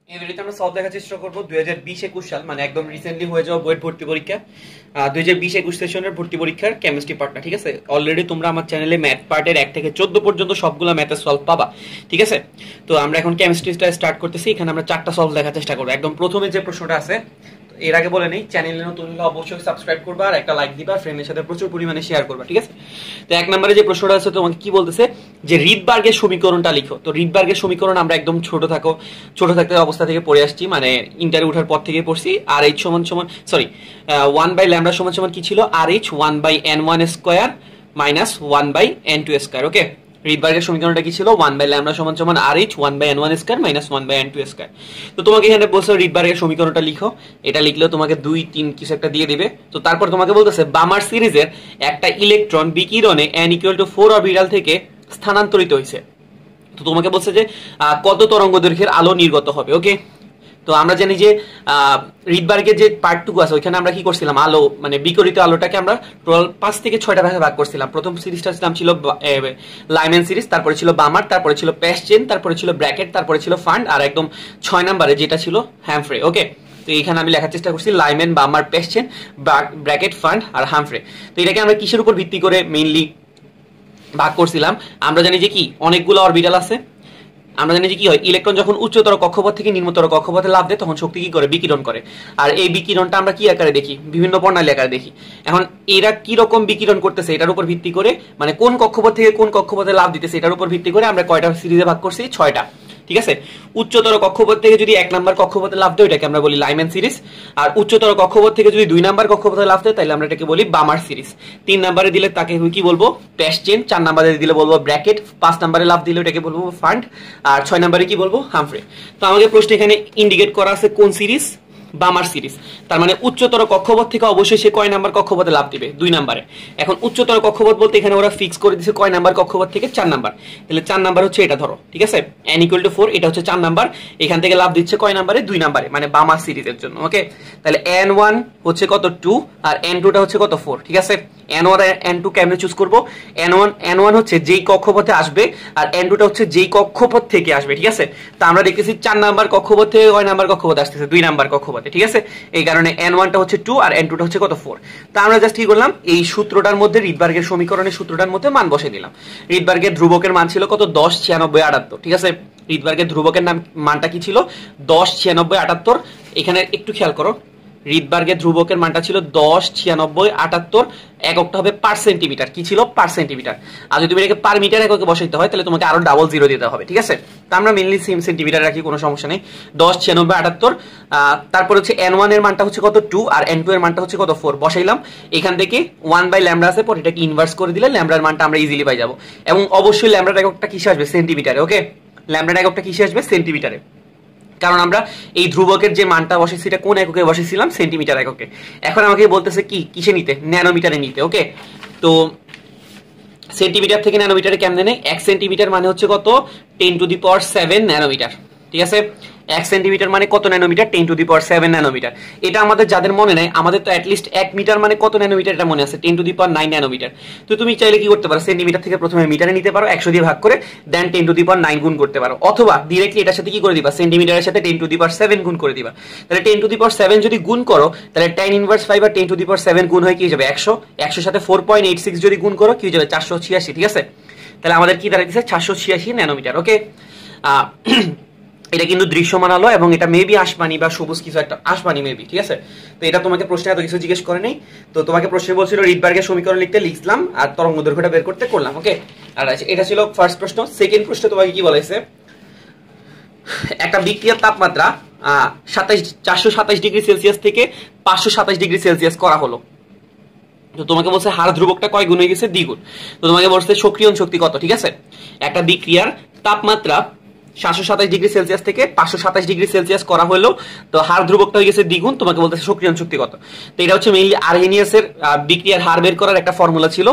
এই ভিডিওতে আমরা সলভ দেখার চেষ্টা করব 2020-21 সাল মানে একদম রিসেন্টলি হয়ে যাওয়া বইয়ের ভর্তি পরীক্ষা 2020-21 সেশনের ভর্তি পরীক্ষার কেমিস্ট্রি পার্টটা। ঠিক আছে, অলরেডি তোমরা আমার চ্যানেলে ম্যাথ পার্টের 1 থেকে 14 পর্যন্ত সবগুলো ম্যাথের সলভ পাবা। ঠিক আছে, তো আমরা এখন কেমিস্ট্রিটা স্টার্ট করতেছি। এখানে আমরা 4টা সলভ দেখার চেষ্টা করব। একদম প্রথমে যে প্রশ্নটা আছে, এর আগে বলে নেই, চ্যানেলে নতুন হলে অবশ্যই সাবস্ক্রাইব করবা আর একটা লাইক দিবা, ফ্রেন্ডের সাথে প্রচুর পরিমাণে শেয়ার করবা। ঠিক আছে, তো 1 নম্বরে যে প্রশ্নটা আছে তোমাকে কি বলতেছে যে রিডবার্গের সমীকরণটা লিখো। তো রিডবার্গের সমীকরণ আমরা একদম ছোট থাকতে অবস্থা থেকে পড়ে আসছি, মানে ইন্টারভিউ ওঠার পর থেকে পড়ছি। আর এইচ সমান 1/λ সমান কি ছিল, আর H 1/n1 square minus 1/n2 square. Okay, রিডবার্গের সমীকরণটা কি ছিল, 1/λ সমান RH 1/n1 square minus 1/n2 square. তো তোমাকে এখানে বলছে রিডবার্গের সমীকরণটা লিখো। এটা লিখলেও তোমাকে 2, 3 কিছু একটা দিয়ে দিবে। তো তারপর তোমাকে বলতেছে বামার সিরিজের একটা ইলেকট্রন বিকিরণে n = 4 অরবিটাল থেকে স্থানান্তরিত হয়েছে। তো তোমাকে বলছে যে কত তরঙ্গদৈর্ঘ্যের আলো নির্গত হবে। ওকে, তো আমরা জানি যে রিডবার্গের যে পার্টটুকু আছে ওইখানে আমরা কি করছিলাম, আলো মানে বিকিরিত আলোটাকে আমরা টোটাল 5 থেকে 6টা ভাগে ভাগ করছিলাম। প্রথম সিরিজটার নাম ছিল লাইম্যান সিরিজ, তারপরে ছিল বামার, তারপরে ছিল প্যাসচেন, তারপরে ছিল ব্র্যাকেট, তারপরে ছিল ফান্ড, আর একদম 6 নম্বরে যেটা ছিল হ্যামফ্রে। ওকে, তো এখানে আমি লেখার চেষ্টা করছি লাইম্যান, বামার, প্যাসচেন, ব্র্যাকেট, ফান্ড আর হ্যামফ্রে। তো এটাকে আমরা কিসের উপর ভিত্তি করে মেইনলি ভাগ করছিলাম, আমরা জানি যে কি অনেকগুলো অরবিটাল আছে। আমরা জানি যে কি হয়, ইলেকট্রন যখন উচ্চতর কক্ষপথ থেকে নিম্নতর কক্ষপথে লাফ দেয় তখন শক্তি কি করে, বিকিরণ করে। আর এই বিকিরণটা আমরা কি আকারে দেখি, বিভিন্ন বর্ণালী আকারে দেখি। এখন এরা কি রকম বিকিরণ করতেছে এটার উপর ভিত্তি করে, মানে কোন কক্ষপথ থেকে কোন কক্ষপথে লাফ দিতেছে এটার উপর ভিত্তি করে আমরা কয়টা সিরিজে ভাগ করছি, 6টা। ঠিক আছে, উচ্চতর কক্ষপথ থেকে যদি 1 নাম্বার কক্ষপথে লাফ দেয় এটাকে আমরা বলি লাইম্যান সিরিজ। আর উচ্চতর কক্ষপথ থেকে যদি 2 নাম্বার কক্ষপথে লাফ দেয় তাহলে আমরা এটাকে বলি বামার সিরিজ। 3 নাম্বারে দিলে তাকে কি বলবো, প্যাসচেন। 4 নাম্বারে দিলে বলবো ব্র্যাকেট। 5 নাম্বারে লাফ দিলে এটাকে বলবো ফান্ড। আর 6 নাম্বারে কি বলবো, হ্যামফ্রে। তো আমাদের প্রশ্ন এখানে ইন্ডিকেট করা আছে কোন সিরিজ, বামার সিরিজ। তার মানে উচ্চতর কক্ষপথ থেকে অবশ্যই সে কয় নাম্বার কক্ষপথে লাফ দিবে, 2 নাম্বারে। এখন উচ্চতর কক্ষপথ বলতে এখানে ওরা ফিক্স করে দিয়েছে কয় নাম্বার কক্ষপথ থেকে, 4 নাম্বার। তাহলে 4 নাম্বার হচ্ছে এটা ধরো। ঠিক আছে, n = 4, এটা হচ্ছে 4 নাম্বার। এখান থেকে লাফ দিচ্ছে কয় নাম্বারে, 2 নাম্বারে, মানে বামার সিরিজের জন্য। ওকে, তাহলে n1 হচ্ছে কত, 2, আর n2 টা হচ্ছে কত, 4। ঠিক আছে, n1 আর n2 কেমনে চুজ করব, n1 হচ্ছে যেই কক্ষপথে আসবে আর n2 টা হচ্ছে যেই কক্ষপথ থেকে আসবে। ঠিক আছে, তা আমরা দেখতেছি 4 নাম্বার কক্ষপথ থেকে কয় নাম্বার কক্ষপথে আসতেছে, 2 নাম্বার কক্ষপথে। ঠিক আছে, এই কারণে n1 টা হচ্ছে 2 আর n2 টা হচ্ছে কত, 4। তা আমরা জাস্ট কি করলাম, এই সূত্রটার মধ্যে রিডবার্গের সমীকরণের সূত্রটার মধ্যে মান বসে দিলাম। রিডবার্গের ধ্রুবকের মান ছিল কত, 10, 96, 78। ঠিক আছে, রিডবার্গের ধ্রুবকের মানটা কি ছিল, 10, 96, 78। এখানে একটু খেয়াল করো, রিডবার্গের ধ্রুবকের মানটা ছিল 10, 96, 78। এককটা হবে পার সেন্টিমিটার। কি ছিল, পার সেন্টিমিটার। আর যদি তুমি এটাকে পার মিটার এককে বসাইতে হয় তাহলে তোমাকে আরো ডাবল 0 দিতে হবে। ঠিক আছে, তা আমরা মেইনলি সেন্টিমিটার রাখি, কোনো সমস্যা নেই। 10, 96, 78। তারপর হচ্ছে n1 এর মানটা হচ্ছে কত, 2, আর n2 এর মানটা হচ্ছে কত, 4। বসাইলাম। এখান থেকে 1/λ আছে, পর এটাকে ইনভার্স করে দিলে ল্যামডার মানটা আমরা ইজিলি পাই যাব। এবং অবশ্যই ল্যামডার এককটা কিসে আসবে, সেন্টিমিটারে। ওকে, ল্যামডার এককটা কিসে আসবে, সেন্টিমিটারে। কারণ আমরা এই ধ্রুবকের যে মানটা বসেছি এটা কোন এককে বসেছিলাম, সেন্টিমিটার এককে। এখন আমাকে বলতেছে কি, কিসে নিতে, ন্যানোমিটারে নিতে। ওকে, তো সেন্টিমিটার থেকে ন্যানোমিটারে কেমনে নেই, 1 সেন্টিমিটার মানে হচ্ছে কত, 10⁷ ন্যানোমিটার। ঠিক আছে, 1 সেন্টিমিটার মানে কত ন্যানোমিটার, 10⁷ ন্যানোমিটার। এটা আমাদের যাদের মনে নাই, আমাদের তো অ্যাটলিস্ট 1 মিটার মানে কত ন্যানোমিটার এটা মনে আছে, 10⁹ ন্যানোমিটার। তো তুমি চাইলে কি করতে পারো, সেন্টিমিটার থেকে প্রথমে মিটারে নিতে পারো, 100 দিয়ে ভাগ করে, দেন 10⁹ গুণ করতে পারো। অথবা ডিরেক্টলি এটার সাথে কি করে দিবা, সেন্টিমিটারের সাথে 10⁷ গুণ করে দিবা। তাহলে 10⁷ যদি গুণ করো তাহলে tan 1/5 আর 10⁷ গুণ হয়ে কি হয়ে যাবে, 100। 100 সাথে 4.86 যদি গুণ করো কি হয়ে যাবে, 486। ঠিক আছে, তাহলে আমাদের কি দাঁড়াইছে, 486 ন্যানোমিটার। ওকে, এটা কিন্তু দৃশ্যমান আলো এবং এটা মেবি আসমানি বা সবুজ কিছু একটা, আসমানি মেবি। ঠিক আছে, তো এটা তোমাকে প্রশ্নে এত কিছু জিজ্ঞেস করে নেই। তো তোমাকে প্রশ্নে বলছিল রিডবার্গের সমীকরণ লিখতে, লিখলাম আর তরঙ্গ দৈর্ঘ্যটা বের করতে করলাম। ওকে, আর এটা ছিল ফার্স্ট প্রশ্ন। সেকেন্ড প্রশ্ন তোমাকে কি বলাইছে, একটা বিক্রিয়ার তাপমাত্রা 427 ডিগ্রি সেলসিয়াস থেকে 527 ডিগ্রি সেলসিয়াস করা হলো। তো তোমাকে বলছে হার ধ্রুবকটা কয় গুণ হয়ে গেছে, দ্বিগুণ। তো তোমাকে বলছে সক্রিয়ণ শক্তি কত। ঠিক আছে, একটা বিক্রিয়ার তাপমাত্রা 727 ডিগ্রি সেলসিয়াস থেকে 527 ডিগ্রি সেলসিয়াস করা হলো, তো হার ধ্রুবকটা হয়ে গেছে দ্বিগুণ। তোমাকে বলতেছে সক্রিয়ণ শক্তি কত। তো এটা হচ্ছে মেইনলি আরহেনিয়াসের বিক্রিয়ার হার বের করার একটা ফর্মুলা ছিল,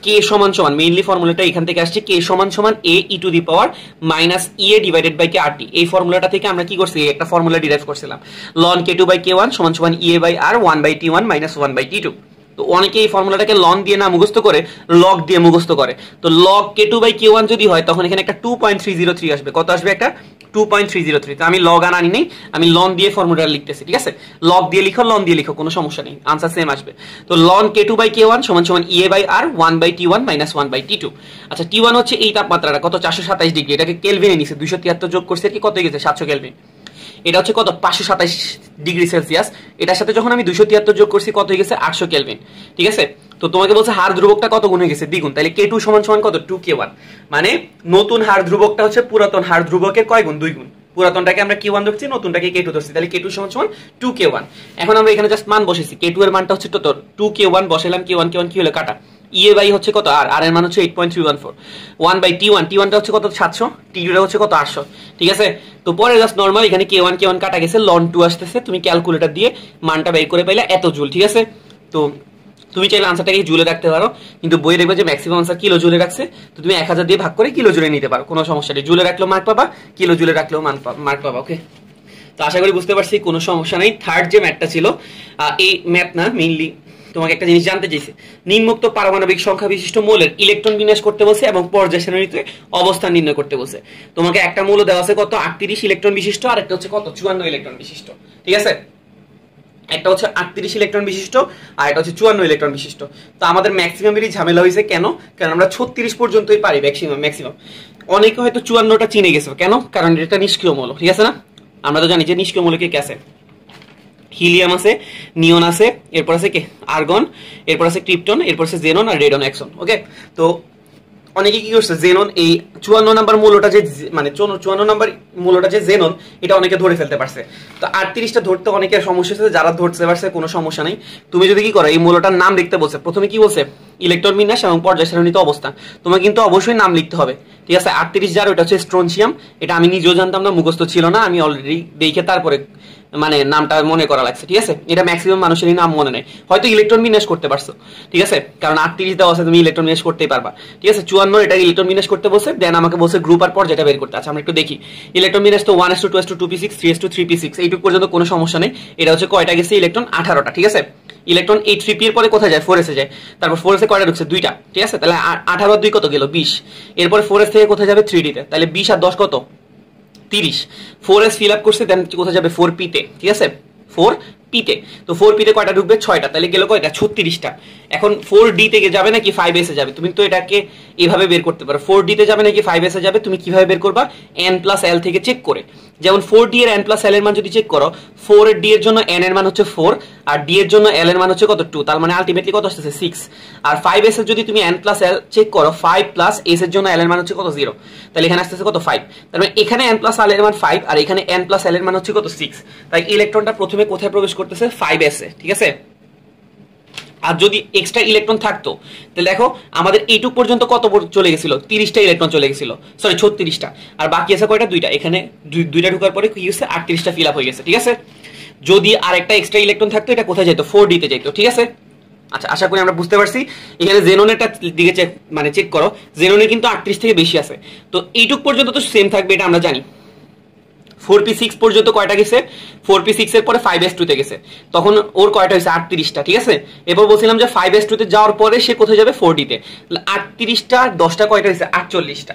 কে সমান সমান, মেইনলি ফর্মুলাটা এখান থেকে আসছে, কে সমান সমান a e divided by k RT। এই ফর্মুলাটা থেকে আমরা কি করছি, একটা ফর্মুলা ডিরাইভ করছিলাম, ln k2/k1 সমান সমান EA/R 1/T1 - 1/T2। তো অনেকে এই ফর্মুলাটাকে লন দিয়ে না মুখস্থ করে লগ দিয়ে মুখস্থ করে। তো লগ k2/k1 যদি হয় তখন এখানে একটা 2.303 আসবে। কত আসবে? একটা 2.303। তো আমি লগ আনি নেই, আমি লন দিয়ে ফর্মুলা লিখতেছি, ঠিক আছে? লগ দিয়ে লিখো, লন দিয়ে লিখো, কোনো সমস্যা নেই, আনসার সেম আসবে। তো লন k2/k1 সমান সমান EA/R 1/T1 - 1/T2। আচ্ছা T1 হচ্ছে এই তাপমাত্রাটা কত, 427 ডিগ্রি, এটাকে কেলভিনে নিছে, 273 যোগ করছে কি কত গেছে, 700 কেলভিন। এটা হচ্ছে কত, 527 ডিগ্রি সেলসিয়াস। এটার সাথে যখন আমি 273 যোগ করছি কত হয়ে গেছে, 800 কেলভিন, ঠিক আছে? তো তোমাকে বলছে হার ধ্রুবকটা কত গুণ হয়ে গেছে, দ্বিগুণ। তাহলে k2 সমান সমান কত, 2k1। মানে নতুন হার ধ্রুবকটা হচ্ছে পুরাতন হার ধ্রুবকের কয় গুণ, 2 গুণ। পুরাতনটাকে আমরা k1 ধরছি, নতুনটাকে k2 ধরছি, তাহলে k2 সমান সমান 2k1। এখন আমরা এখানে জাস্ট মান বসেছি, k2 এর মানটা হচ্ছে কত, 2k1 বসাইলাম, k1 কি হলো কাটা, EA/ হচ্ছে কত, আর এর মান হচ্ছে 8.314, 1/T1, T1টা হচ্ছে কত 700, T2টা হচ্ছে কত 800, ঠিক আছে? তো পরে জাস্ট নরমাল এখানে k1 কাটা গেছে, ln 2 আসতেছে, তুমি ক্যালকুলেটর দিয়ে মানটা বের করে পাইলা এত জুল, ঠিক আছে? তো তুমি চাইলে আনসারটাকে জুলে রাখতে পারো, কিন্তু বইয়ে দেখবে যে ম্যাক্সিমাম আনসার কিলো জুলে রাখছে, তো তুমি 1000 দিয়ে ভাগ করে কিলো জুলে নিতে পারো, কোনো সমস্যা নেই। জুলে রাখলেও মার্ক পাবা, কিলো জুলে রাখলেও মার্ক পাবা, ওকে? তো আশা করি বুঝতে পারছি, কোনো সমস্যা নেই। থার্ড যে ম্যাথটা ছিল, এই ম্যাথ না, মেইনলি তোমাকে একটা জিনিস জানতে চাইছে, নিম্নোক্ত পারমাণবিক সংখ্যা বিশিষ্ট মৌলের ইলেকট্রন বিন্যাস করতে বলছে এবং পর্যায় সারণীতে অবস্থান নির্ণয় করতে বলছে। তোমাকে একটা মৌল দেওয়া আছে কত, 38 ইলেকট্রন বিশিষ্ট, আর একটা হচ্ছে কত, 54 ইলেকট্রন বিশিষ্ট, ঠিক আছে? একটা হচ্ছে 38 ইলেকট্রন বিশিষ্ট, আর এটা হচ্ছে 54 ইলেকট্রন বিশিষ্ট। তো আমাদের ম্যাক্সিমামেরই ঝামেলা হয়েছে কেন, কারণ আমরা 36 পর্যন্তই পারি ম্যাক্সিমাম। অনেকে হয়তো 54টা চিনে গেছে, কেন, কারণ এটা নিষ্ক্রিয় মৌল, ঠিক আছে না? আমরা তো জানি যে নিষ্ক্রিয় মৌলকে কে আছে, হিলিয়াম আছে, নিয়ন আছে, এরপর আছে কে, আর্গন, এরপর আছে ক্রিপ্টন, এরপর আছে জেনন আর রেডন অ্যাক্সন, ওকে? তো অনেকে কি করছে, জেনন এই 54 নাম্বার মূলটা যে, মানে 54 নাম্বার মূলটা যে জেনন, এটা অনেকে ধরে ফেলতে পারছে। তো 38টা ধরতে অনেকের সমস্যা হচ্ছে, যারা ধরতে পারছে কোনো সমস্যা নেই। তুমি যদি কি করো, এই মূলটার নাম লিখতে বলছে, প্রথমে কি বলছে, ইলেকট্রন বিন্যাস এবং পর্যায় সারণীতে অবস্থান, তোমাকে কিন্তু অবশ্যই নাম লিখতে হবে, ঠিক আছে? 38 যার, ওটা হচ্ছে স্ট্রনশিয়াম, এটা আমি নিজেও জানতাম না, মুখস্থ ছিল না, আমি অলরেডি দেখে তারপরে মানে নামটা মনে করা লাগছে, ঠিক আছে? এটা ম্যাক্সিমাম মানুষেরই নাম মনে নেই, হয়তো ইলেকট্রন বিন্যাস করতে পারছো, ঠিক আছে? কারণ 38 দেওয়া আছে, তুমি ইলেকট্রন বিন্যাস করতেই পারবা, ঠিক আছে? 54 এটা ইলেকট্রন বিন্যাস করতে বলছে, দেন আমাকে বলছে গ্রুপ আর পর্যায়টা বের করতে। আচ্ছা আমরা একটু দেখি, ইলেকট্রন বিন্যাস তো 1:2:2p6 3:3p6, এইটুকু পর্যন্ত কোনো সমস্যা নেই। এটা হচ্ছে কয়টা গেছে, ইলেকট্রন 18টা, ঠিক আছে? ইলেকট্রন এই 3p এর পরে কোথায় যায়, 4s এ যায়, তারপর 4s এ কয়টা ঢুকছে, 2টা, ঠিক আছে? তাহলে 18 আর 2 কত গেল, 20। এরপরে 4s থেকে কোথায় যাবে, 3d তে, তাহলে 20 আর 10 কত, 30। 4s ফিল আপ করছে, দেন কোথায় যাবে, 4p তে, ঠিক আছে? 4p তে, তো 4p তে কয়টা ঢুকবে, 6টা, তাহলে গেল কয়টা, 36টা। এখন 4d থেকে যাবে নাকি 5s এ যাবে, তুমি তো এটাকে এভাবে বের করতে পারো, 4d তে যাবে নাকি 5s এ যাবে, তুমি কিভাবে বের করবা, n+l থেকে চেক করে। যেমন 4d এর n+l এর মান যদি চেক করো, 4d এর জন্য n এর মান হচ্ছে 4, আর d এর জন্য l এর মান হচ্ছে কত, 2, তার মানে আলটিমেটলি কত আসছে, 6। আর 5s এর যদি তুমি n+l চেক করো, 5+s এর জন্য l এর মান হচ্ছে কত, 0, তাহলে এখানে আসছে কত, 5। তার মানে এখানে n+l এর মান 5, আর এখানে n+l এর মান হচ্ছে কত, 6। তাই ইলেকট্রনটা প্রথমে কোথায় প্রবেশ করতেছে, 5s এ, ঠিক আছে? আর যদি এক্সট্রা ইলেকট্রন থাকতো, তাহলে দেখো আমাদের এইটুক পর্যন্ত কত চলে গেছিল, 30টা ইলেকট্রন চলে গেছিল, সরি 36টা, আর বাকি আছে কয়টা, 2টা। এখানে 2টা ঢোকার পরে কি হচ্ছে, 38টা ফিল আপ হয়ে গেছে, ঠিক আছে? যদি আরেকটা এক্সট্রা ইলেকট্রন থাকতো, এটা কোথায় যেত, 4d তে যেত, ঠিক আছে? আচ্ছা আশা করি আমরা বুঝতে পারছি। এখানে জেননেরটা দিকে চেক করো, জেননে কিন্তু 38 থেকে বেশি আছে, তো এইটুক পর্যন্ত তো সেম থাকবে, এটা আমরা জানি। 4p6 পর্যন্ত কয়টা গেছে, 4p6 এর পরে 5s2 তে গেছে, তখন ওর কয়টা হয়েছে, 38টা, ঠিক আছে? এবার বলছিলাম যে 5s2 তে যাওয়ার পরে সে কোথায় যাবে, 4d তে, 38টা 10টা কয়টা হয়েছে, 48টা।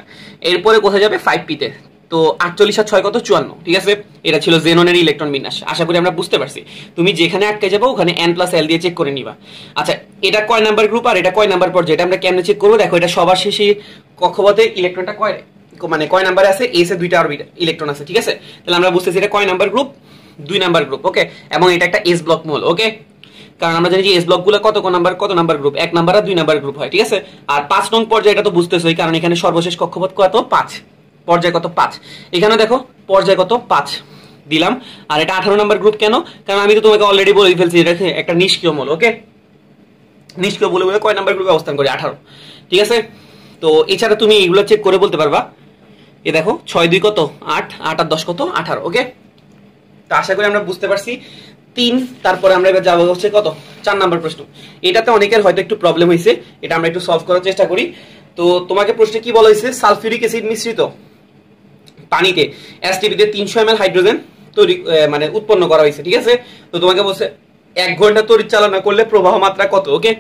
এরপরে কোথায় যাবে, 5p তে, তো 48 আর 6 কত, 54, ঠিক আছে? এটা ছিল জেননের ইলেকট্রন বিন্যাস, আশা করি আমরা বুঝতে পারছি। তুমি যেখানে আটকে যাবো ওখানে n+l দিয়ে চেক করে নিবা। আচ্ছা এটা কয় নাম্বার গ্রুপ আর এটা কয় নাম্বার পর্যায়ে, এটা আমরা কেমনে চেক করবো, দেখো এটা সবার শেষে কক্ষপথে ইলেকট্রনটা মানে কয় নাম্বারে আছে, এস এ 2টা অরবিটাল ইলেকট্রন আছে, ঠিক আছে? তাহলে আমরা বুঝতেছি এটা কয় নাম্বার গ্রুপ, 2 নাম্বার গ্রুপ, ওকে? এবং এটা একটা এস ব্লক মৌল, ওকে? কারণ আমরা জানি যে এস ব্লক গুলো কত নাম্বার গ্রুপ, 1 নাম্বার আর 2 নাম্বার গ্রুপ হয়, ঠিক আছে? আর 5 নং পর্যায়ে এটা তো বুঝতেছই, কারণ এখানে সর্বশেষ কক্ষপথ কত, 5, পর্যায় কত, 5। এখানে দেখো পর্যায় কত, 5 দিলাম। আর এটা 18 নাম্বার গ্রুপ কেন, কারণ আমি তো তোমাকে অলরেডি বলে ফেলছি এটা একটা নিষ্ক্রিয় মৌল, ওকে? নিষ্ক্রিয় মৌল বলে কয় নাম্বার গ্রুপে অবস্থান করে, 18, ঠিক আছে? তো এছাড়া তুমি এগুলো চেক করে বলতে পারবা। এ দেখো 6 2 কত, 8, 8 আর 10 কত, 18, ওকে? তো আশা করি আমরা বুঝতে পারছি। 3, তারপরে আমরা এবার যাবো হচ্ছে কত, 4 নাম্বার প্রশ্ন। এটাতে অনেকের হয়তো একটু প্রবলেম হয়েছে, এটা আমরা একটু সলভ করার চেষ্টা করি। তো তোমাকে প্রশ্নে কি বলা হয়েছে, সালফিউরিক অ্যাসিড মিশ্রিত পানিতে এসটিপি তে 300 ml হাইড্রোজেন তৈরি মানে উৎপন্ন করা হয়েছে, ঠিক আছে? তো তোমাকে বলছে 1 ঘন্টা তড়িৎ চালনা করলে প্রবাহ মাত্রা কত, ওকে?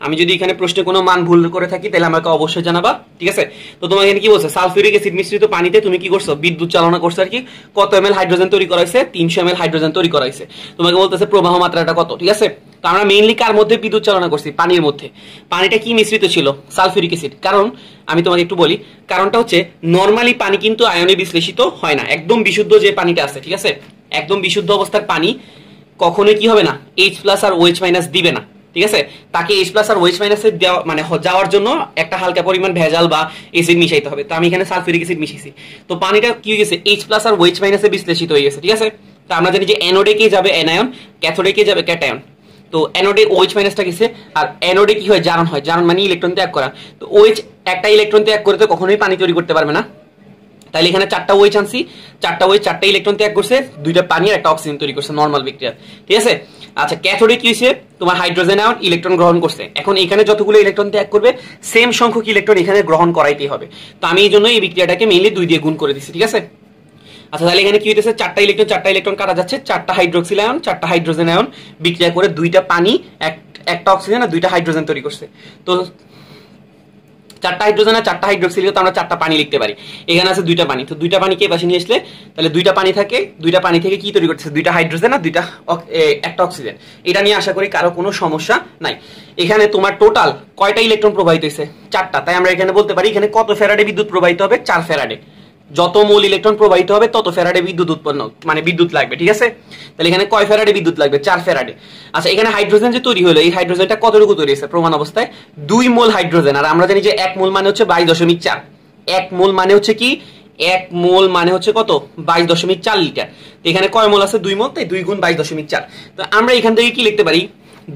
আমি যদি এখানে প্রশ্নে কোনো মান ভুল করে থাকি তাহলে আমাকে অবশ্যই জানাবা, ঠিক আছে? তো তোমাকে এখানে কি বলছে, সালফিউরিক অ্যাসিড মিশ্রিত পানিতে তুমি কি করছো, বিদ্যুৎ চালনা করছো আর কি। কত ml হাইড্রোজেন তৈরি করা হয়েছে, 300 ml হাইড্রোজেন তৈরি করা হয়েছে। তোমাকে বলতেছে প্রবাহ মাত্রাটা কত, ঠিক আছে? তো আমরা মেইনলি কার মধ্যে বিদ্যুৎ চালনা করছি, পানির মধ্যে। পানিটা কি মিশ্রিত ছিল, সালফিউরিক অ্যাসিড। কারণ আমি তোমাকে একটু বলি, কারণটা হচ্ছে নরমালি পানি কিন্তু আয়নে বিশ্লেষিত হয় না, একদম বিশুদ্ধ যে পানিটা আছে, ঠিক আছে, একদম বিশুদ্ধ অবস্থার পানি কখনোই কি হবে না, H+ আর OH- দিবে না, ঠিক আছে? তাকে H+ আর OH- দেওয়া মানে যাওয়ার জন্য একটা হালকা পরিমাণ ভেজাল বা অ্যাসিড মিশাইতে হবে। তো আমি এখানে সালফিউরিক অ্যাসিড মিশিয়েছি, তো পানিটা কি হয়ে গেছে, H+ আর OH- বিশ্লেষিত হয়ে গেছে, ঠিক আছে? তো আমরা জানি যে অ্যানোডে কে যাবে অ্যানায়ন, ক্যাথোডে কে যাবে ক্যাটায়ন। তো অ্যানোডে OH- গেছে, আর অ্যানোডে কি হয়, জারণ হয়। জারণ মানে ইলেকট্রন ত্যাগ করা। তো OH একটা ইলেকট্রন ত্যাগ করে তো কখনোই পানি তৈরি করতে পারবে না। তাহলে এখানে 4টা OH আনছি, 4টা OH 4টা ইলেকট্রন ত্যাগ করছে, 2টা পানি আর একটা অক্সিজেন তৈরি করছে নরমাল বিক্রিয়া, ঠিক আছে? আচ্ছা, ক্যাথোডে কি হইছে, তোমার হাইড্রোজেন আয়ন ইলেকট্রন গ্রহণ করছে। এখন এখানে যতগুলো ইলেকট্রন ত্যাগ করবে সেম সংখ্যক ইলেকট্রন এখানে গ্রহণ করাইতেই হবে। তো আমি এই জন্য এই বিক্রিয়াটাকে মেইনলি 2 দিয়ে গুণ করে দিচ্ছি, ঠিক আছে? আচ্ছা, তাহলে এখানে কি হইতেছে, 4টা ইলেকট্রন কাটা যাচ্ছে, 4টা হাইড্রোক্সিল আয়ন 4টা হাইড্রোজেন আয়ন বিক্রিয়া করে 2টা পানি একটা অক্সিজেন আর 2টা হাইড্রোজেন তৈরি করছে। তো 4টা হাইড্রোজেন আর 4টা হাইড্রোক্সিল তো আমরা 4টা পানি লিখতে পারি। এখানে আছে 2টা পানি, তো 2টা পানিকে পাশে নিয়ে আসলে তাহলে 2টা পানি থাকে, 2টা পানি থেকে কি তৈরি করতেছে, 2টা হাইড্রোজেন আর 2টা একটা অক্সিজেন। এটা নিয়ে আশা করি কারো কোনো সমস্যা নাই। এখানে তোমার টোটাল কয়টা ইলেকট্রন প্রবাহিত হয়েছে, 4টা। তাই আমরা এখানে বলতে পারি এখানে কত ফ্যারাডে বিদ্যুৎ প্রবাহিত হবে, 4 ফ্যারাডে। যত মোল ইলেকট্রন প্রবাহিত হবে তত ফ্যারাডে বিদ্যুৎ উৎপন্ন মানে বিদ্যুৎ লাগবে, ঠিক আছে? তাহলে এখানে কয় ফ্যারাডে বিদ্যুৎ লাগবে, 4 ফ্যারাডে। আচ্ছা, এখানে হাইড্রোজেন যে তৈরি হলো, এই হাইড্রোজেনটা কতটুকু তৈরি হয়েছে প্রমাণ অবস্থায়, 2 মোল হাইড্রোজেন। আর আমরা জানি যে 1 মোল মানে হচ্ছে 22.4। 1 মোল মানে হচ্ছে কি, 1 মোল মানে হচ্ছে কত, 22.4 লিটার। তো এখানে কয় মোল আছে, 2 মোল, তাই 2 গুণ 22.4। তো আমরা এখান থেকে কি লিখতে পারি,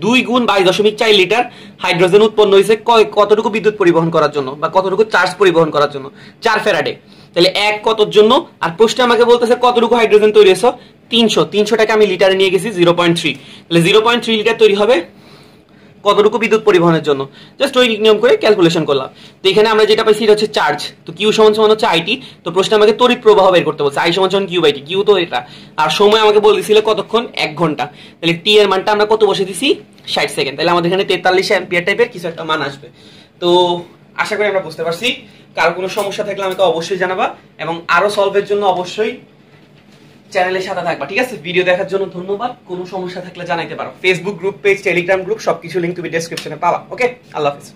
2 গুণ 22.4 লিটার হাইড্রোজেন উৎপন্ন হয়েছে কতটুকু বিদ্যুৎ পরিবহন করার জন্য বা কতটুকু চার্জ পরিবহন করার জন্য, 4 ফ্যারাডে। তাহলে 1 কতর জন্য, আর প্রশ্নে আমাকে বলতেছে কতটুকু হাইড্রোজেন তৈরি হয়েছে, 300টাকে আমি লিটারে নিয়ে গেছি 0.3। তাহলে 0.3 লিটার তৈরি হবে কতটুকু বিদ্যুৎ পরিবহনের জন্য, জাস্ট ওই নিয়ম করে ক্যালকুলেশন করলাম। তো এখানে আমরা যেটা পাইছি এটা হচ্ছে চার্জ, তো কিউ সমান হচ্ছে আইটি। তো প্রশ্নে আমাকে তড়িৎ প্রবাহ বের করতে বলছে, আই সমান কিউ/টি, কিউ তো এটা, আর সময় আমাকে বলতেছিল কতক্ষণ, 1 ঘন্টা। তাহলে টি এর মানটা আমরা কত বসে দিছি, 60 সেকেন্ড। তাহলে আমাদের এখানে 43 অ্যাম্পিয়ার টাইপের কিছু একটা মান আসবে। তো আশা করি আমরা বুঝতে পারছি। কারো কোনো সমস্যা থাকলে আমাকে অবশ্যই জানাবা, এবং আরো সলভের জন্য অবশ্যই চ্যানেলের সাথে থাকবা, ঠিক আছে? ভিডিও দেখার জন্য ধন্যবাদ। কোনো সমস্যা থাকলে জানাইতে পারো। Facebook group page, Telegram group সবকিছু লিংক তুমি ডেসক্রিপশনে পাবা। ওকে, আল্লাহ হাফেজ।